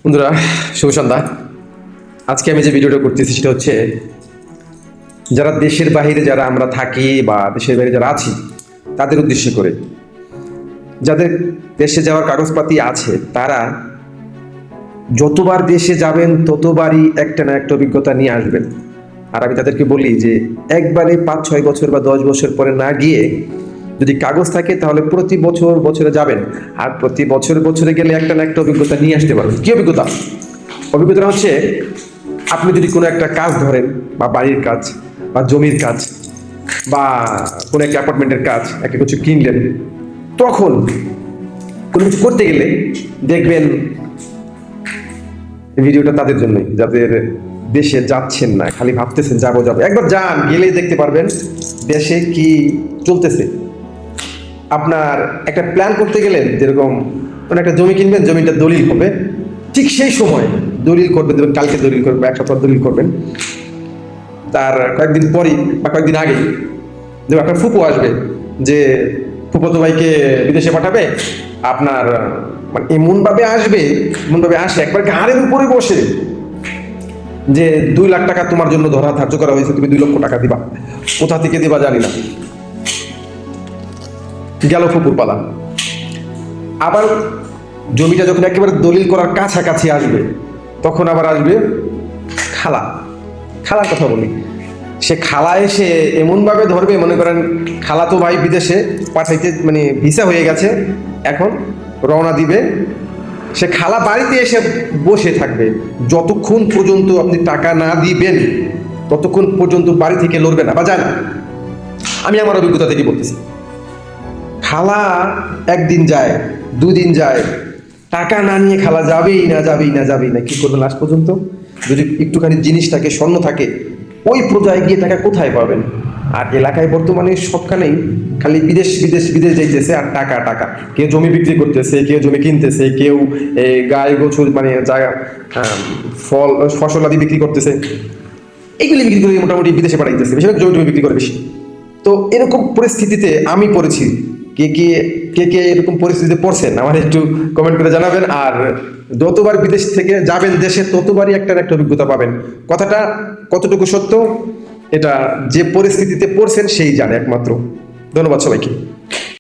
বন্ধুরা, শুভ সন্ধ্যা। আজকে আমি যে ভিডিওটা করতেছি সেটা হচ্ছে যারা দেশের বাইরে যারা আমরা থাকি বা দেশের বাইরে যারা আছি তাদের উদ্দেশ্য করে। যাদের দেশে যাওয়ার কাগজপাতি আছে তারা যতবার দেশে যাবেন ততবারই একটা না একটা অভিজ্ঞতা নিয়ে আসবেন। আর আমি তাদেরকে বলি যে একবারে 5-6 বছর বা 10 বছর পরে না গিয়ে যদি কাগজ থাকে তাহলে প্রতি বছর বছরে যাবেন, আর প্রতি বছরে বছরে গেলে একটা না একটা অভিজ্ঞতা নিয়ে আসতে পারবেন। কি অভিজ্ঞতা? অভিজ্ঞতা হচ্ছে আপনি যদি কোনো একটা কাজ ধরেন, বা বাড়ির কাজ বা জমির কাজ বা কোনো একটা অ্যাপার্টমেন্টের কাজ, একটা কিছু কিনলেন, তখন কোনো কিছু করতে গেলে দেখবেন এই ভিডিওটা তাদের জন্যই যাদের দেশে যাচ্ছেন না, খালি ভাবতেছেন যাবো যাবো। একবার যান, গেলেই দেখতে পারবেন দেশে কি চলতেছে। আপনার একটা প্ল্যান করতে গেলেন, যেরকম কোনো একটা জমি কিনবেন, জমিটা দলিল হবে, ঠিক সেই সময় দলিল করবেন, দেখবেন কালকে দলিল করবেন, এক সপ্তাহ দলিল করবেন, তার কয়েকদিন পরই বা কয়েকদিন আগেই দেখবেন আপনার ফুপু আসবে যে ফুপতো ভাইকে বিদেশে পাঠাবে। আপনার মানে এমনভাবে আসবে, এমনভাবে আসে একবার ঘাড়ের উপরে বসে যে 2 লাখ টাকা তোমার জন্য ধরা ধার্য করা হয়েছে, তুমি 2 লক্ষ টাকা দিবা। কোথা থেকে দিবা জানি না। গেল ফুপুর পালা। আবার জমিটা যখন একেবারে দলিল করার কাছাকাছি আসবে, তখন আবার আসবে খালা। খালার কথা বলি, সে খালা এসে এমনভাবে ধরবে, মনে করেন খালা তো ভাই বিদেশে পাঠাইতে মানে ভিসা হয়ে গেছে, এখন রওনা দিবে। সে খালা বাড়িতে এসে বসে থাকবে, যতক্ষণ পর্যন্ত আপনি টাকা না দিবেন ততক্ষণ পর্যন্ত বাড়ি থেকে লড়বে না বা যায় না। আমি আমার অভিজ্ঞতা থেকে বলতেছি। খালা একদিন যায়, 2 দিন যায়, টাকা না নিয়ে খালা যাবেই না, যাবেই না, যাবেই না। কি করবে লাস্ট পর্যন্ত? যদি একটুখানি জিনিস থাকে, স্বর্ণ থাকে, ওই পর্যায়ে গিয়ে টাকা কোথায় পাবেন? আর এলাকায় বর্তমানে সবখানেই খালি বিদেশ বিদেশ বিদেশ যাইতেছে আর টাকা টাকা। কেউ জমি বিক্রি করতেছে, কেউ জমি কিনতেছে, কেউ গায়ে গোছল মানে জায়গা ফল ফসল আদি বিক্রি করতেছে। এইগুলি বিক্রি করে মোটামুটি বিদেশে পাঠাইতেছে, বেশিরভাগ জমি টমি বিক্রি করে বেশি। তো এরকম পরিস্থিতিতে আমি পড়েছি। কে কে কে কে এরকম পরিস্থিতিতে পড়ছেন আমার একটু কমেন্ট করে জানাবেন। আর যতবার বিদেশ থেকে যাবেন দেশে, ততবারই একটা না একটা অভিজ্ঞতা পাবেন। কথাটা কতটুকু সত্য এটা যে পরিস্থিতিতে পড়ছেন সেই জানে একমাত্র। ধন্যবাদ সবাইকে।